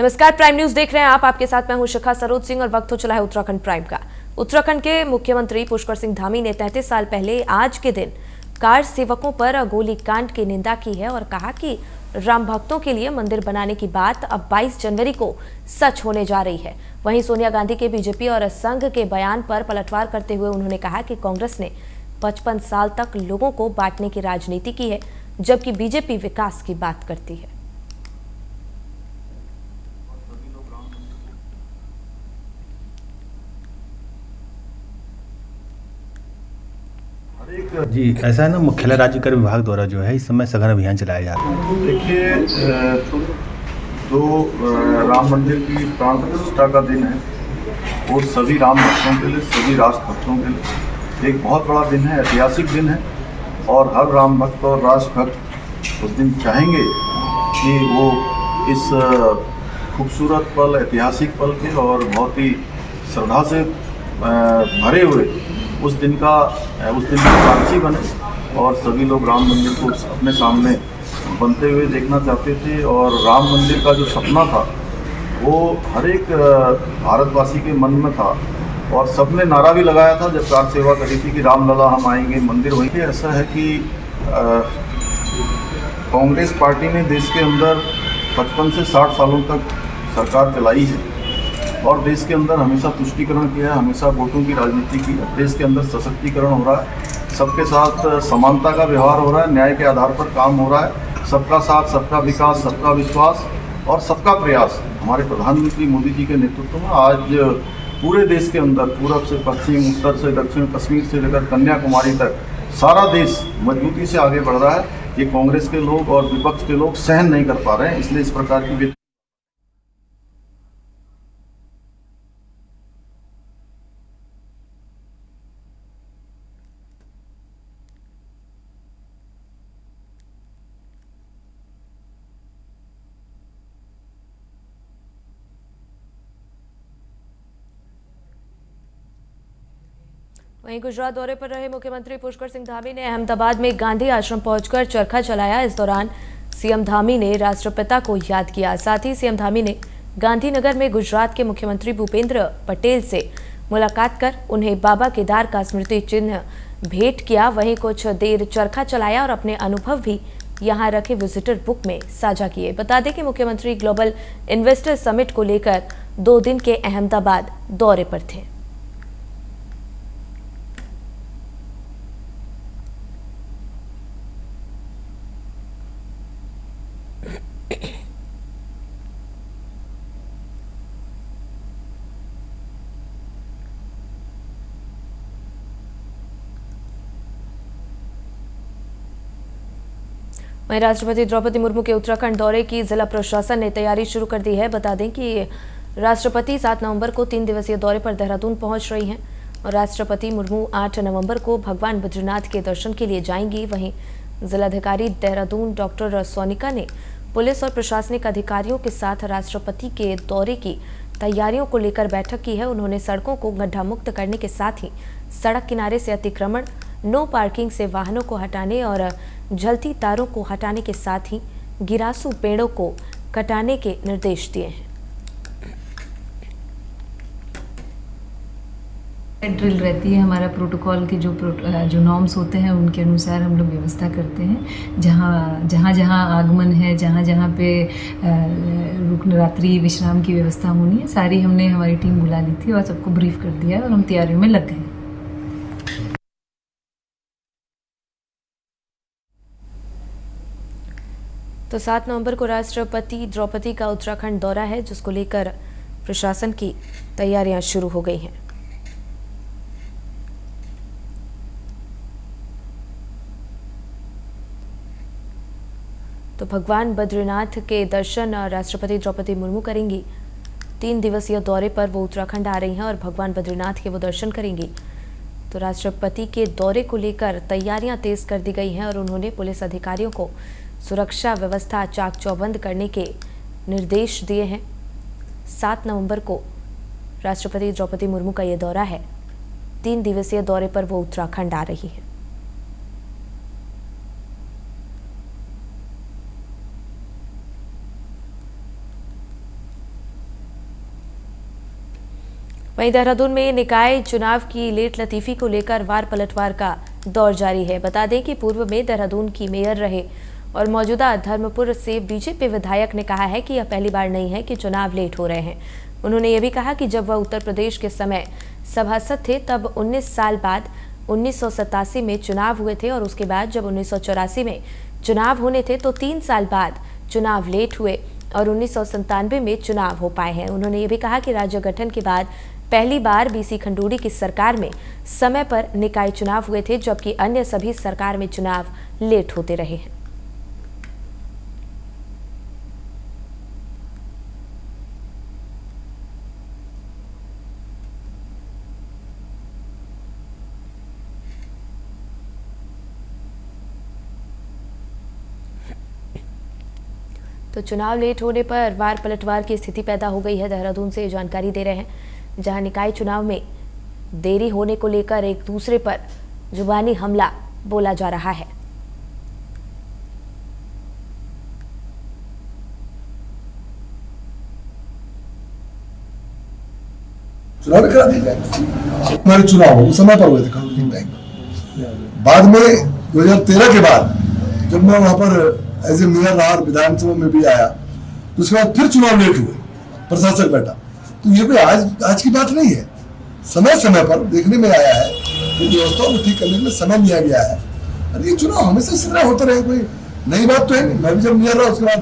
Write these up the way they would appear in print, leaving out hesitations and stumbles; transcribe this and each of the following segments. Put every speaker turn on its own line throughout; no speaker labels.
नमस्कार, prime news देख रहे हैं आप। आपके साथ मैं हूं शिखा सरोज सिंह और वक्त हो चला है उत्तराखंड प्राइम का। उत्तराखंड के मुख्यमंत्री पुष्कर सिंह धामी ने 33 साल पहले आज के दिन कार सेवकों पर गोलीकांड की निंदा की है और कहा कि राम भक्तों के लिए मंदिर बनाने की बात अब 22 जनवरी को सच होने जा रही है। वहीं सोनिया गांधी के बीजेपी और संघ के बयान पर पलटवार करते हुए उन्होंने कहा कि कांग्रेस ने 55 साल तक लोगों को बांटने की राजनीति की है, जबकि बीजेपी विकास की बात करती है।
जी, ऐसा है ना, मुख्यालय राज्य कर विभाग द्वारा जो है इस समय सघन अभियान चलाया जा रहा है।
देखिए, जो राम मंदिर की प्राण प्रतिष्ठा का दिन है वो सभी राम भक्तों के लिए, सभी राष्ट्र भक्तों के लिए एक बहुत बड़ा दिन है, ऐतिहासिक दिन है। और हर राम भक्त और राष्ट्र भक्त उस दिन चाहेंगे कि वो इस खूबसूरत पल, ऐतिहासिक पल के और बहुत ही श्रद्धा से भरे हुए उस दिन की साक्षी बने। और सभी लोग राम मंदिर को अपने सामने बनते हुए देखना चाहते थे। और राम मंदिर का जो सपना था वो हर एक भारतवासी के मन में था। और सबने नारा भी लगाया था जब कार सेवा करी थी कि रामलला हम आएंगे, मंदिर वहीं। ऐसा है कि कांग्रेस पार्टी ने देश के अंदर 55 से 60 सालों तक सरकार चलाई है और देश के अंदर हमेशा तुष्टीकरण किया है, हमेशा वोटों की राजनीति की है। देश के अंदर सशक्तिकरण हो रहा है, सबके साथ समानता का व्यवहार हो रहा है, न्याय के आधार पर काम हो रहा है। सबका साथ, सबका विकास, सबका विश्वास और सबका प्रयास हमारे प्रधानमंत्री मोदी जी के नेतृत्व में आज पूरे देश के अंदर, पूरब से पश्चिम, उत्तर से दक्षिण, कश्मीर से लेकर कन्याकुमारी तक सारा देश मजबूती से आगे बढ़ रहा है। ये कांग्रेस के लोग और विपक्ष के लोग सहन नहीं कर पा रहे हैं, इसलिए इस प्रकार की
वहीं गुजरात दौरे पर रहे मुख्यमंत्री पुष्कर सिंह धामी ने अहमदाबाद में गांधी आश्रम पहुंचकर चरखा चलाया। इस दौरान सीएम धामी ने राष्ट्रपिता को याद किया। साथ ही सीएम धामी ने गांधीनगर में गुजरात के मुख्यमंत्री भूपेंद्र पटेल से मुलाकात कर उन्हें बाबा केदार का स्मृति चिन्ह भेंट किया। वहीं कुछ देर चरखा चलाया और अपने अनुभव भी यहां रखे विजिटर बुक में साझा किए। बता दें कि मुख्यमंत्री ग्लोबल इन्वेस्टर समिट को लेकर 2 दिन के अहमदाबाद दौरे पर थे। वहीं राष्ट्रपति द्रौपदी मुर्मू के उत्तराखंड दौरे की जिला प्रशासन ने तैयारी शुरू कर दी है। बता दें कि राष्ट्रपति 7 नवंबर को 3 दिवसीय दौरे पर देहरादून पहुंच रही हैं और राष्ट्रपति मुर्मू 8 नवंबर को भगवान बद्रीनाथ के दर्शन के लिए जाएंगी। वहीं जिलाधिकारी देहरादून डॉक्टर सोनिका ने पुलिस और प्रशासनिक अधिकारियों के साथ राष्ट्रपति के दौरे की तैयारियों को लेकर बैठक की है। उन्होंने सड़कों को गड्ढा मुक्त करने के साथ ही सड़क किनारे से अतिक्रमण, नो पार्किंग से वाहनों को हटाने और जलती तारों को हटाने के साथ ही गिरासू पेड़ों को कटाने के निर्देश दिए हैं।
ड्रिल रहती है, हमारा प्रोटोकॉल के जो नॉर्म्स होते हैं उनके अनुसार हम लोग व्यवस्था करते हैं। जहाँ आगमन है, जहाँ पे रुकन, रात्रि विश्राम की व्यवस्था होनी है, सारी हमने हमारी टीम बुला ली थी और सबको ब्रीफ कर दिया और हम तैयारियों में लग गए।
तो 7 नवंबर को राष्ट्रपति द्रौपदी का उत्तराखंड दौरा है, जिसको लेकर प्रशासन की तैयारियां शुरू हो गई हैं। तो भगवान बद्रीनाथ के दर्शन राष्ट्रपति द्रौपदी मुर्मू करेंगी। 3 दिवसीय दौरे पर वो उत्तराखंड आ रही हैं और भगवान बद्रीनाथ के वो दर्शन करेंगी। तो राष्ट्रपति के दौरे को लेकर तैयारियां तेज कर दी गई हैं और उन्होंने पुलिस अधिकारियों को सुरक्षा व्यवस्था चाक चौबंद करने के निर्देश दिए हैं। 7 नवंबर को राष्ट्रपति द्रौपदी मुर्मू का ये दौरा है। 3 दिवसीय दौरे पर वो उत्तराखंड आ रही है। वहीं देहरादून में निकाय चुनाव की लेट लतीफी को लेकर वार पलटवार का दौर जारी है। बता दें कि पूर्व में देहरादून की मेयर रहे और मौजूदा धर्मपुर से बीजेपी विधायक ने कहा है कि यह पहली बार नहीं है कि चुनाव लेट हो रहे हैं। उन्होंने ये भी कहा कि जब वह उत्तर प्रदेश के समय सभासद थे तब 19 साल बाद 1987 में चुनाव हुए थे और उसके बाद जब 1984 में चुनाव होने थे तो 3 साल बाद चुनाव लेट हुए और 1997 में चुनाव हो पाए हैं। उन्होंने ये भी कहा कि राज्य गठन के बाद पहली बार बीसी खंडूड़ी की सरकार में समय पर निकाय चुनाव हुए थे, जबकि अन्य सभी सरकार में चुनाव लेट होते रहे हैं। तो चुनाव लेट होने पर वार पलटवार की स्थिति पैदा हो गई है। देहरादून से जानकारी दे रहे हैं, जहां निकाय चुनाव में देरी होने को लेकर एक दूसरे पर जुबानी हमला बोला जा रहा है।
चुनाव करा दिए जाए। हमारे चुनाव उस समय पर हुए थे कानूनी टाइम। बाद में 2013 के बाद जब मैं वहां पर एज ए मेयर रहा और विधानसभा में भी आया, तो उसके बाद फिर चुनाव लेट हुए, प्रशासक बैठा। तो ये कोई आज की बात नहीं है, समय समय पर देखने में आया है कि व्यवस्थाओं को ठीक करने के लिए समय लिया गया है। और ये चुनाव हमेशा इस तरह होते रहे, कोई नई बात तो है नहीं। मैं भी जब मेयर रहा उसके बाद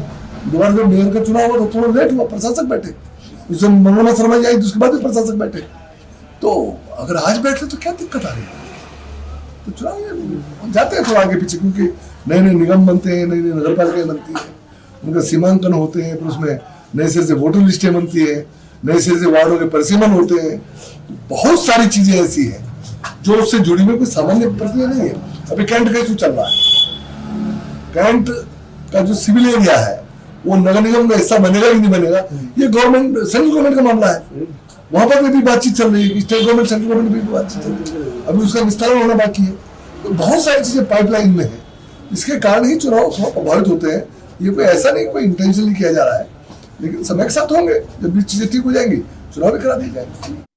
दोबारा जब मेयर का चुनाव हुआ तो थोड़ा लेट हुआ, प्रशासक बैठे। उस दिन मनोरमा शर्मा जी आई तो उसके बाद भी प्रशासक बैठे। तो अगर आज बैठे तो क्या दिक्कत आ रही है? तो चुनाव जाते हैं थोड़ा आगे पीछे, क्योंकि नए नए निगम बनते हैं, नई नई नगर पालिकाएं बनती है, उनका सीमांकन होते हैं, फिर उसमें नए सिरे से वोटर लिस्टें बनती है, नए सिरे से वार्डों के परिसीमन होते हैं। बहुत सारी चीजें ऐसी हैं जो उससे जुड़ी हुई कोई सामान्य प्रक्रिया नहीं है। अभी कैंट का इशू चल रहा है। कैंट का जो सिविल एरिया है वो नगर निगम का हिस्सा बनेगा कि नहीं बनेगा, ये गवर्नमेंट सेंट्रल गवर्नमेंट का मामला है। वहां पर भी बातचीत चल रही है, स्टेट गवर्नमेंट सेंट्रल गवर्नमेंट भी बातचीत चल रही है, अभी उसका विस्तार होना बाकी है। तो बहुत सारी चीजें पाइपलाइन में है, इसके कारण ही चुनाव थोड़ा प्रभावित होते हैं। ये कोई ऐसा नहीं कोई इंटेंशनली किया जा रहा है, लेकिन समय के साथ होंगे, जब भी चीजें ठीक हो जाएंगी चुनाव भी करा दिए जाएंगे।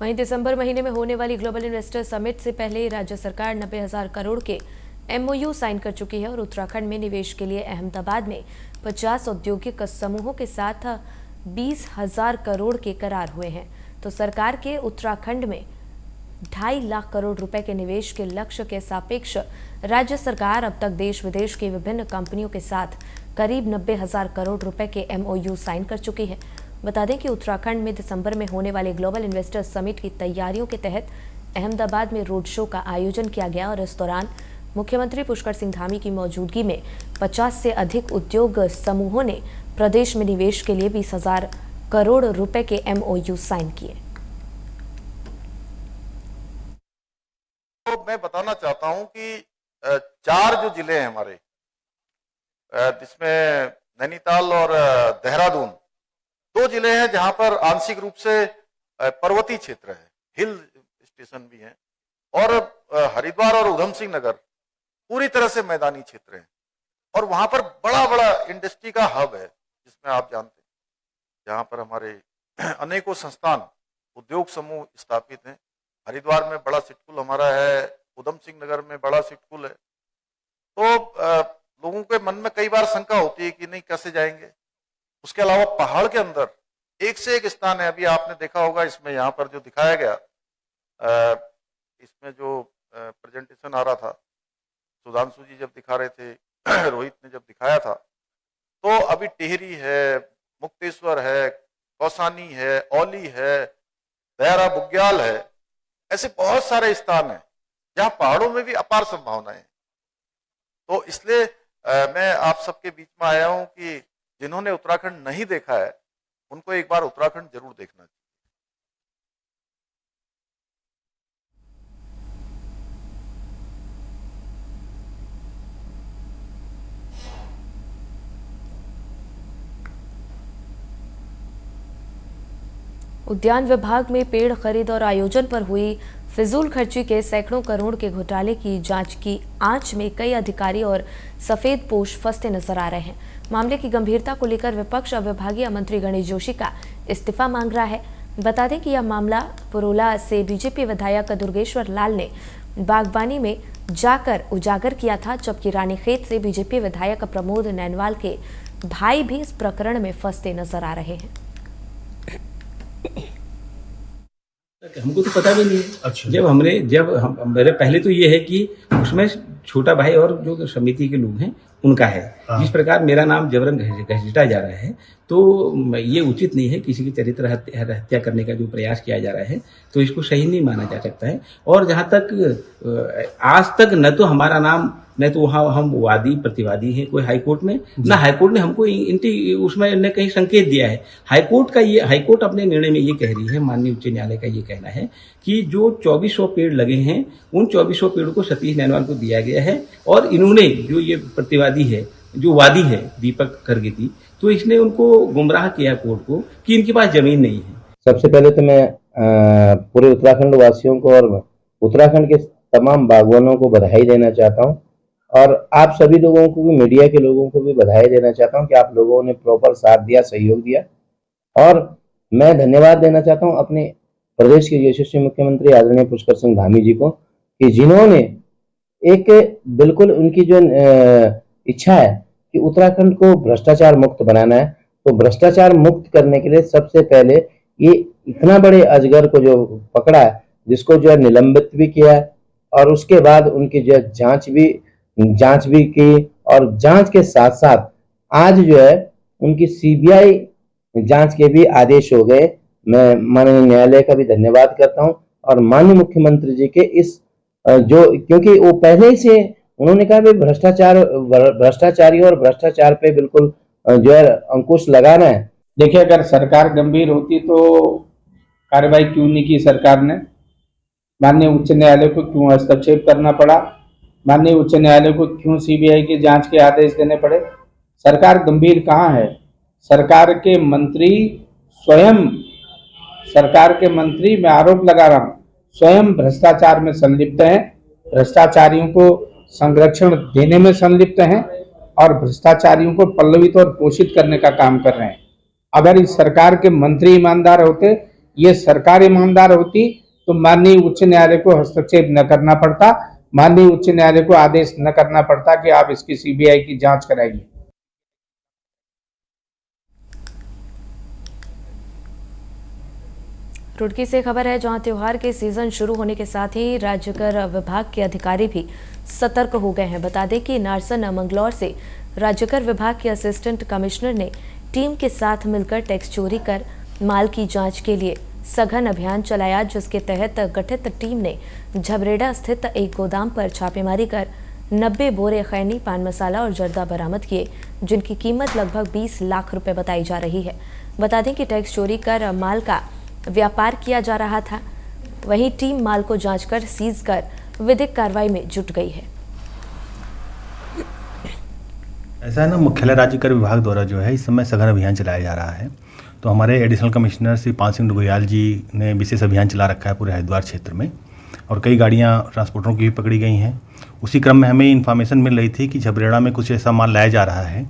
वहीं दिसंबर महीने में होने वाली ग्लोबल इन्वेस्टर समिट से पहले राज्य सरकार 90,000 करोड़ के MOU साइन कर चुकी है और उत्तराखंड में निवेश के लिए अहमदाबाद में 50 औद्योगिक समूहों के साथ 20,000 करोड़ के करार हुए हैं। तो सरकार के उत्तराखंड में 2.5 लाख करोड़ रुपए के निवेश के लक्ष्य के सापेक्ष राज्य सरकार अब तक देश विदेश की विभिन्न कंपनियों के साथ करीब 90,000 करोड़ रुपए के MOU साइन कर चुकी है। बता दें कि उत्तराखंड में दिसंबर में होने वाले ग्लोबल इन्वेस्टर समिट की तैयारियों के तहत अहमदाबाद में रोड शो का आयोजन किया गया और इस दौरान मुख्यमंत्री पुष्कर सिंह धामी की मौजूदगी में 50 से अधिक उद्योग समूहों ने प्रदेश में निवेश के लिए 20,000 करोड़ रुपए के MOU साइन किए।
तो मैं बताना चाहता हूं कि 4 जो जिले हैं हमारे, जिसमें नैनीताल और देहरादून 2 जिले हैं जहां पर आंशिक रूप से पर्वतीय क्षेत्र है, हिल स्टेशन भी है, और हरिद्वार और उधम सिंह नगर पूरी तरह से मैदानी क्षेत्र है। और वहां पर बड़ा बड़ा इंडस्ट्री का हब है, जिसमें आप जानते हैं जहां पर हमारे अनेकों संस्थान उद्योग समूह स्थापित हैं। हरिद्वार में बड़ा सिटकुल हमारा है, उधम सिंह नगर में बड़ा सिटकुल है। तो लोगों के मन में कई बार शंका होती है कि नहीं कैसे जाएंगे। उसके अलावा पहाड़ के अंदर एक से एक स्थान है। अभी आपने देखा होगा इसमें यहाँ पर जो दिखाया गया, इसमें जो प्रेजेंटेशन आ रहा था, सुधांशु जी जब दिखा रहे थे, रोहित ने जब दिखाया था, तो अभी टिहरी है, मुक्तेश्वर है, कौसानी है, औली है, दयारा बुग्याल है, ऐसे बहुत सारे स्थान हैं जहां पहाड़ों में भी अपार संभावनाएं हैं। तो इसलिए मैं आप सबके बीच में आया हूं कि जिन्होंने उत्तराखंड नहीं देखा है उनको एक बार उत्तराखंड जरूर देखना चाहिए।
उद्यान विभाग में पेड़ खरीद और आयोजन पर हुई फिजूल खर्ची के सैकड़ों करोड़ के घोटाले की जांच की आंच में कई अधिकारी और सफेद पोश फंसते नजर आ रहे हैं। मामले की गंभीरता को लेकर विपक्ष अब विभागीय मंत्री गणेश जोशी का इस्तीफा मांग रहा है। बता दें कि यह मामला पुरोला से बीजेपी विधायक दुर्गेश्वर लाल ने बागबानी में जाकर उजागर किया था, जबकि रानीखेत से बीजेपी विधायक प्रमोद नैनवाल के भाई भी इस प्रकरण में फंसते नजर आ रहे हैं।
हमको तो पता भी नहीं है।
अच्छा।
मेरे पहले तो ये है कि उसमें छोटा भाई और जो समिति के लोग हैं उनका है। जिस प्रकार मेरा नाम जबरन घसीटा जा रहा है तो ये उचित नहीं है। किसी की चरित्र हत्या करने का जो प्रयास किया जा रहा है तो इसको सही नहीं माना जा सकता है। और जहां तक आज तक न तो हमारा नाम, न तो वहाँ हम वादी प्रतिवादी हैं कोई हाईकोर्ट में, न हाईकोर्ट ने हमको उसमें ने कहीं संकेत दिया है। हाईकोर्ट अपने निर्णय में ये कह रही है, माननीय उच्च न्यायालय का ये कहना है कि जो 2400 पेड़ लगे हैं उन 2400 पेड़ों को सतीश नैनवाल को दिया गया है। और इन्होंने जो ये प्रतिवादी है, जो वादी है दीपक करगेती, तो इसने उनको गुमराह किया कोर्ट को कि इनके पास जमीन नहीं है।
सबसे पहले तो मैं पूरे उत्तराखंड वासियों को और उत्तराखंड के तमाम बागवानों को बधाई देना चाहता हूं और आप सभी लोगों को भी, मीडिया के लोगों को भी बधाई देना चाहता हूं कि आप लोगों ने प्रॉपर साथ दिया, सहयोग दिया। और मैं धन्यवाद देना चाहता हूं अपने प्रदेश के यशस्वी मुख्यमंत्री आदरणीय पुष्कर सिंह धामी जी को कि जिन्होंने एक बिल्कुल उनकी जो इच्छा है कि उत्तराखंड को भ्रष्टाचार मुक्त बनाना है, तो भ्रष्टाचार मुक्त करने के लिए सबसे पहले ये इतना बड़े अजगर को जो पकड़ा है, जिसको जो है निलंबित भी किया है और उसके बाद उनकी जो जांच भी की और जांच के साथ साथ आज जो है उनकी सीबीआई जांच के भी आदेश हो गए। मैं माननीय न्यायालय का भी धन्यवाद करता हूं और माननीय मुख्यमंत्री जी के इस जो, क्योंकि वो पहले ही से उन्होंने कहा भी भ्रष्टाचारी और भ्रष्टाचार पे बिल्कुल जो है अंकुश लगाना है।
देखिए, अगर सरकार गंभीर होती तो कार्रवाई क्यों नहीं की सरकार ने? माननीय उच्च न्यायालय को क्यों हस्तक्षेप करना पड़ा? माननीय उच्च न्यायालय को क्यों सीबीआई की जांच के आदेश देने पड़े? सरकार गंभीर कहाँ है? सरकार के मंत्री स्वयं, सरकार के मंत्री, मैं आरोप लगा रहा हूं, स्वयं भ्रष्टाचार में संलिप्त हैं, भ्रष्टाचारियों को संरक्षण देने में संलिप्त हैं और भ्रष्टाचारियों को पल्लवित और पोषित करने का काम कर रहे हैं। अगर इस सरकार के मंत्री ईमानदार होते, ये सरकार ईमानदार होती, तो माननीय उच्च न्यायालय को हस्तक्षेप न करना पड़ता, माननीय उच्च न्यायालय को आदेश न करना पड़ता कि आप इसकी सीबीआई की जांच कराइए।
रुड़की से खबर है, जहां त्योहार के सीजन शुरू होने के साथ ही राज्यकर विभाग के अधिकारी भी सतर्क हो गए हैं। बता दें कि नारसन मंगलौर से राज्यकर विभाग के असिस्टेंट कमिश्नर ने टीम के साथ मिलकर टैक्स चोरी कर माल की जांच के लिए सघन अभियान चलाया, जिसके तहत गठित टीम ने झबरेड़ा स्थित एक गोदाम पर छापेमारी कर 90 बोरे खैनी, पान मसाला और जर्दा बरामद किए, जिनकी कीमत लगभग 20 लाख रुपए बताई जा रही है। बता दें कि टैक्स चोरी कर माल का व्यापार किया जा रहा था। वहीं टीम माल को जांचकर सीज कर विधिक कार्रवाई में जुट गई है।
ऐसा है ना, मुख्यालय राज्यकर विभाग द्वारा जो है इस समय सघन अभियान चलाया जा रहा है। तो हमारे एडिशनल कमिश्नर श्री पाल सिंह डुगोयाल जी ने विशेष अभियान चला रखा है पूरे हरिद्वार क्षेत्र में और कई गाड़ियां ट्रांसपोर्टरों की भी पकड़ी गई हैं। उसी क्रम में हमें इन्फॉर्मेशन मिल रही थी कि झबरेड़ा में कुछ ऐसा माल लाया जा रहा है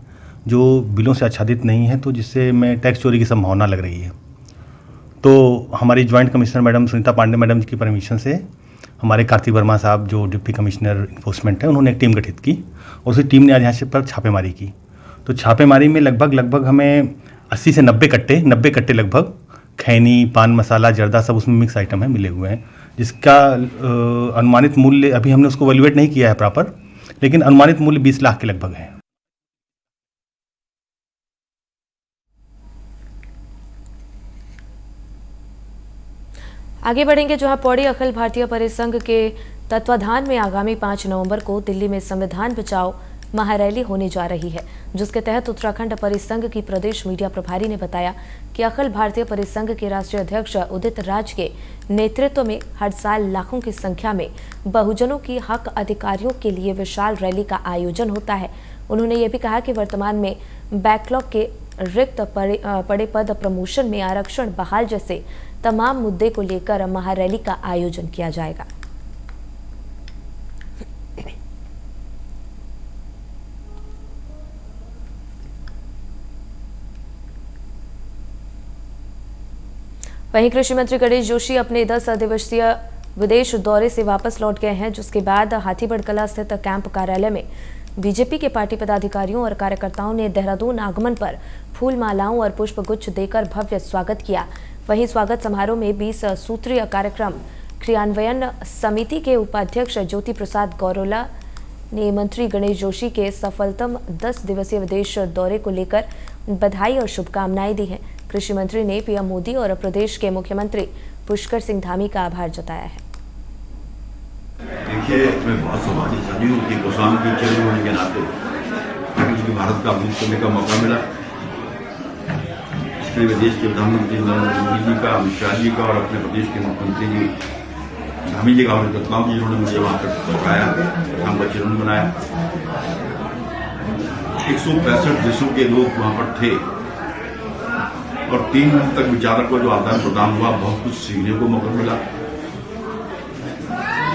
जो बिलों से आच्छादित नहीं है, तो जिससे में टैक्स चोरी की संभावना लग रही है। तो हमारी joint commissioner madam Sunita Pandey madam की परमिशन से हमारे कार्तिक वर्मा साहब जो डिप्टी कमिश्नर इन्फोर्समेंट है, उन्होंने एक टीम गठित की और उसी टीम ने आज यहाँ से पर छापेमारी की। तो छापेमारी में लगभग हमें 80 से 90 कट्टे लगभग खैनी, पान मसाला, जर्दा सब उसमें मिक्स आइटम है मिले हुए हैं, जिसका अनुमानित मूल्य अभी हमने उसको वैल्यूएट नहीं किया है प्रॉपर, लेकिन अनुमानित मूल्य 20 लाख के लगभग है।
आगे बढ़ेंगे, जहां पौड़ी अखिल भारतीय परिसंघ के तत्वाधान में आगामी 5 नवंबर को दिल्ली में संविधान बचाओ महारैली होने जा रही है, जिसके तहत उत्तराखंड परिसंघ की प्रदेश मीडिया प्रभारी ने बताया कि अखिल भारतीय परिसंघ के राष्ट्रीय अध्यक्ष उदित राज के नेतृत्व में हर साल लाखों की संख्या में बहुजनों की हक अधिकारियों के लिए विशाल रैली का आयोजन होता है। उन्होंने ये भी कहा कि वर्तमान में बैकलॉग के रिक्त पड़े पद प्रमोशन में आरक्षण बहाल जैसे तमाम मुद्दे को लेकर महारैली का आयोजन किया जाएगा। वहीं कृषि मंत्री गणेश जोशी अपने 10 दिवसीय विदेश दौरे से वापस लौट गए हैं, जिसके बाद हाथीगढ़ कला स्थित कैंप कार्यालय में बीजेपी के पार्टी पदाधिकारियों और कार्यकर्ताओं ने देहरादून आगमन पर फूल मालाओं और पुष्पगुच्छ देकर भव्य स्वागत किया। वहीं स्वागत समारोह में 20 सूत्रीय कार्यक्रम क्रियान्वयन समिति के उपाध्यक्ष ज्योति प्रसाद गौरोला ने मंत्री गणेश जोशी के सफलतम 10 दिवसीय विदेश दौरे को लेकर बधाई और शुभकामनाएं दी हैं। कृषि मंत्री ने पीएम मोदी और प्रदेश के मुख्यमंत्री पुष्कर सिंह धामी का आभार जताया है।
देखिए, मैं बहुत सौभाग्यशाली हूँ कि गोस्वामी की चरण होने के नाते मुझे भारत का अभिवृद्धि करने का मौका मिला। इसके लिए देश के प्रधानमंत्री नरेंद्र मोदी जी का, अमित शाह जी का और अपने प्रदेश के मुख्यमंत्री जी धामी जी का आभार करता हूँ कि जिन्होंने मुझे वहाँ तक पहुँचाया, प्रधान का चरण बनाया। 165 देशों के लोग वहाँ पर थे और 3 दिन तक विचारक को जो आदान प्रदान हुआ, बहुत कुछ सीखने को मौका मिला।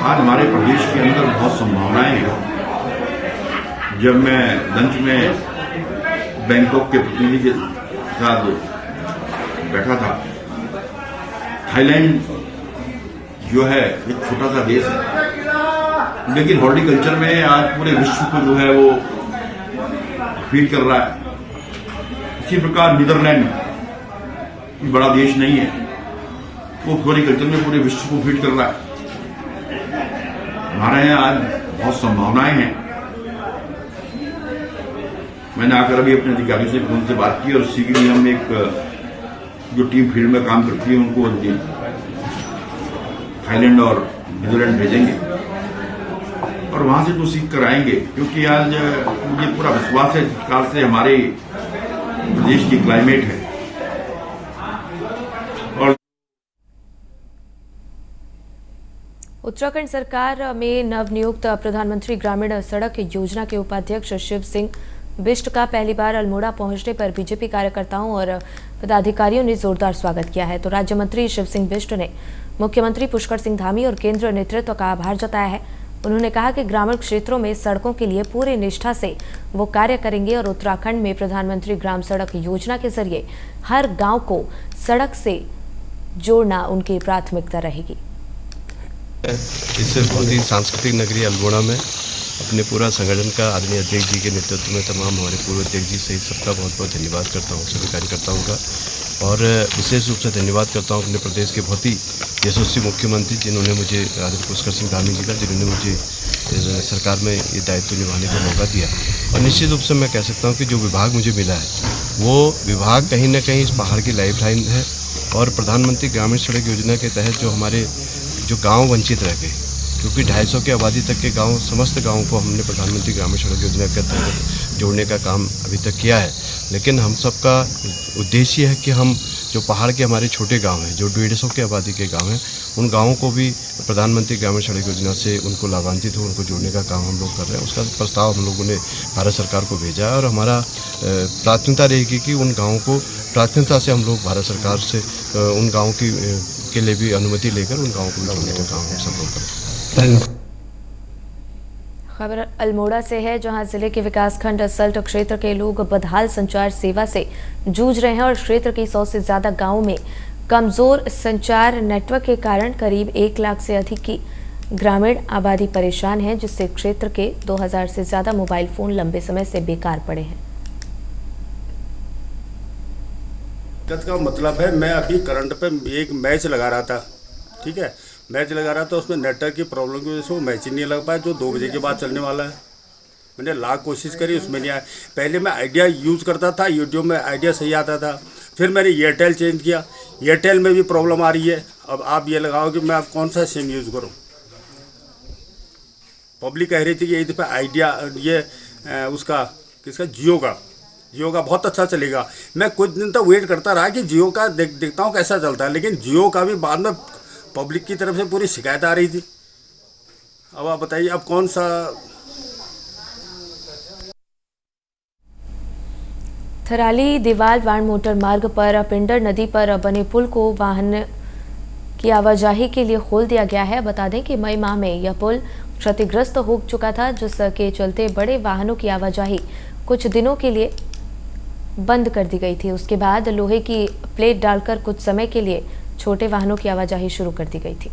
आज हमारे प्रदेश के अंदर बहुत संभावनाएं हैं। जब मैं लंच में बैंकॉक के प्रतिनिधि के साथ बैठा था, थाईलैंड जो है एक छोटा सा देश है, लेकिन हॉर्टिकल्चर में आज पूरे विश्व को जो है वो फीड कर रहा है। इसी प्रकार नीदरलैंड बड़ा देश नहीं है, वो फ्लोरिकल्चर में पूरे विश्व को फीड कर रहा है। हमारे यहाँ आज बहुत संभावनाएं हैं। मैंने आकर अभी अपने अधिकारियों से फोन से बात की और शीघ्र ही हम एक जो टीम फील्ड में काम करती है उनको थाईलैंड और न्यूजीलैंड भेजेंगे और वहां से तो सीख कर आएंगे, क्योंकि आज मुझे पूरा विश्वास है जिस प्रकार से हमारे प्रदेश की क्लाइमेट है।
उत्तराखंड सरकार में नवनियुक्त प्रधानमंत्री ग्रामीण सड़क योजना के उपाध्यक्ष शिव सिंह बिष्ट का पहली बार अल्मोड़ा पहुंचने पर बीजेपी कार्यकर्ताओं और पदाधिकारियों ने जोरदार स्वागत किया है। तो राज्य मंत्री शिव सिंह बिष्ट ने मुख्यमंत्री पुष्कर सिंह धामी और केंद्रीय नेतृत्व का आभार जताया है। उन्होंने कहा कि ग्रामीण क्षेत्रों में सड़कों के लिए पूरी निष्ठा से वो कार्य करेंगे और उत्तराखंड में प्रधानमंत्री ग्राम सड़क योजना के जरिए हर गाँव को सड़क से जोड़ना उनकी प्राथमिकता रहेगी।
इससे बहुत ही सांस्कृतिक नगरी अल्मोड़ा में अपने पूरा संगठन का आदरणीय अध्यक्ष जी के नेतृत्व में तमाम हमारे पूर्व अध्यक्ष जी सहित सबका बहुत बहुत धन्यवाद करता हूँ, सभी कार्यकर्ताओं का। और विशेष रूप से धन्यवाद करता हूँ अपने प्रदेश के बहुत ही यशस्वी मुख्यमंत्री जिन्होंने मुझे आदरणीय पुष्कर सिंह धामी जी का, जिन्होंने मुझे सरकार में ये दायित्व निभाने का मौका दिया। और निश्चित रूप से मैं कह सकता हूँ कि जो विभाग मुझे मिला है वो विभाग कहीं ना कहीं इस पहाड़ की लाइफलाइन है। और प्रधानमंत्री ग्रामीण सड़क योजना के तहत जो हमारे जो गांव वंचित रह गए, क्योंकि 250 की आबादी तक के गांव, समस्त गांवों को हमने प्रधानमंत्री ग्रामीण सड़क योजना के तहत जोड़ने का काम अभी तक किया है। लेकिन हम सबका उद्देश्य है कि हम जो पहाड़ के हमारे छोटे गांव हैं, जो 150 की आबादी के गांव हैं, उन गांवों को भी प्रधानमंत्री ग्रामीण सड़क योजना से उनको लाभान्वित हो, उनको जोड़ने का काम हम लोग कर रहे हैं। उसका प्रस्ताव हम लोगों ने भारत सरकार को भेजा है और हमारा प्राथमिकता रहेगी कि उन गाँवों को प्राथमिकता से हम लोग भारत सरकार से उन गाँवों के लिए भी अनुमति लेकर उन गाँवों को जोड़ने का काम हम सब लोग करें।
खबर अल्मोड़ा से है, जहां जिले के विकासखंड सल्ट क्षेत्र के लोग बदहाल संचार सेवा से जूझ रहे हैं और क्षेत्र की 100 से ज्यादा गांवों में कमजोर संचार नेटवर्क के कारण करीब 1 लाख से अधिक की ग्रामीण आबादी परेशान है, जिससे क्षेत्र के 2000 से ज्यादा मोबाइल फोन लंबे समय से बेकार पड़े हैं।
दिक्कत का मतलब है, मैं अभी करंट पे एक मैच लगा रहा था, ठीक है, मैच लगा रहा था, उसमें नेटवर्क की प्रॉब्लम की वजह से वो मैच ही नहीं लग पाया जो 2 बजे के बाद चलने वाला है। मैंने लाख कोशिश करी, उसमें नहीं आया। पहले मैं आइडिया यूज़ करता था, यूट्यूब में आइडिया सही आता था, फिर मैंने एयरटेल चेंज किया, एयरटेल में भी प्रॉब्लम आ रही है। अब आप ये लगाओ कि मैं अब कौन सा सिम यूज़ करूँ। पब्लिक कह रही थी कि एक दफ़ा आइडिया ये उसका किसका जियो का बहुत अच्छा चलेगा। मैं कुछ दिन तक वेट करता रहा कि जियो का देखता हूँ कैसा चलता है, लेकिन जियो का भी बाद में पब्लिक की तरफ से पूरी शिकायत आ रही थी। अब आप बताइए अब कौन सा।
थराली दीवाल वाण मोटर मार्ग पर पिंडर नदी पर बने पुल को वाहन की आवाजाही के लिए खोल दिया गया है। बता दें कि मई माह में यह पुल क्षतिग्रस्त हो चुका था, जिसके चलते बड़े वाहनों की आवाजाही कुछ दिनों के लिए बंद कर दी गई थी। उसके बाद लोहे की प्लेट डालकर कुछ समय के लिए छोटे वाहनों की आवाजाही शुरू कर दी गई थी।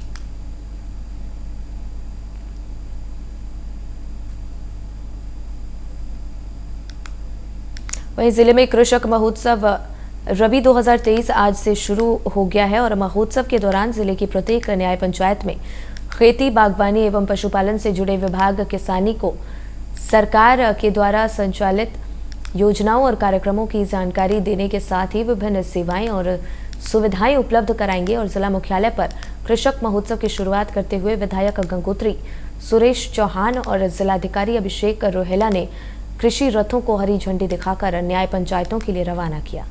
वहीं जिले में कृषक महोत्सव रबी 2023 आज से शुरू हो गया है और महोत्सव के दौरान जिले की प्रत्येक न्याय पंचायत में खेती, बागवानी एवं पशुपालन से जुड़े विभाग किसानी को सरकार के द्वारा संचालित योजनाओं और कार्यक्रमों की जानकारी देने के साथ ही विभिन्न सेवाएं और सुविधाएं उपलब्ध कराएंगे। और जिला मुख्यालय पर कृषक महोत्सव की शुरुआत करते हुए विधायक गंगोत्री सुरेश चौहान और जिलाधिकारी अभिषेक रोहेला ने कृषि रथों को हरी झंडी दिखाकर न्याय पंचायतों के लिए रवाना किया।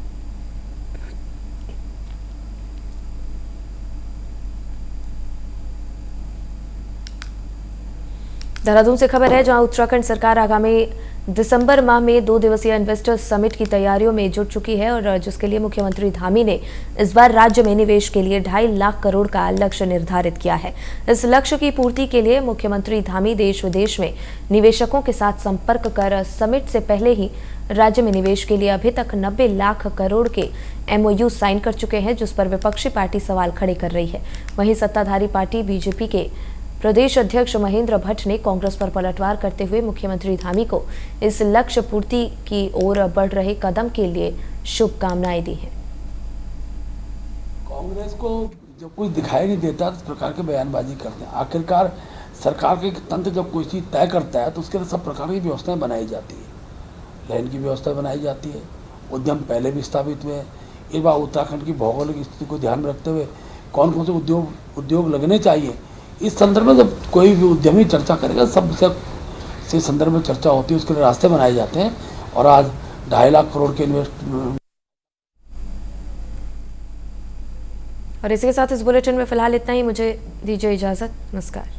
देहरादून से खबर है, जहां उत्तराखंड सरकार आगामी दिसंबर माह में 2 दिवसीय इन्वेस्टर्स समिट की तैयारियों में जुट चुकी है और जिसके लिए मुख्यमंत्री धामी ने इस बार राज्य में निवेश के लिए 2.5 लाख करोड़ का लक्ष्य निर्धारित किया है। इस लक्ष्य की पूर्ति के लिए मुख्यमंत्री धामी देश विदेश में निवेशकों के साथ संपर्क कर समिट से पहले ही राज्य में निवेश के लिए अभी तक 90 लाख करोड़ के MOU साइन कर चुके हैं, जिस पर विपक्षी पार्टी सवाल खड़े कर रही है। वहीं सत्ताधारी पार्टी बीजेपी के प्रदेश अध्यक्ष महेंद्र भट्ट ने कांग्रेस पर पलटवार करते हुए मुख्यमंत्री धामी को इस लक्ष्य पूर्ति की ओर बढ़ रहे कदम के लिए शुभकामनाएं दी हैं।
कांग्रेस को जब कुछ दिखाई नहीं देता तो इस प्रकार के बयानबाजी करते हैं। आखिरकार सरकार के तंत्र जब कोई चीज़ तय करता है तो उसके लिए सब प्रकार की व्यवस्थाएं बनाई जाती है, लाइन की व्यवस्था बनाई जाती है, उद्यम पहले भी स्थापित हुए हैं। इस बार उत्तराखंड की भौगोलिक स्थिति को ध्यान में रखते हुए कौन कौन से उद्योग लगने चाहिए, इस संदर्भ में जब कोई भी उद्यमी चर्चा करेगा सब से संदर्भ में चर्चा होती है, उसके लिए रास्ते बनाए जाते हैं। और आज 2.5 लाख करोड़ के इन्वेस्ट।
और इसी के साथ इस बुलेटिन में फिलहाल इतना ही। मुझे दीजिए इजाजत। नमस्कार।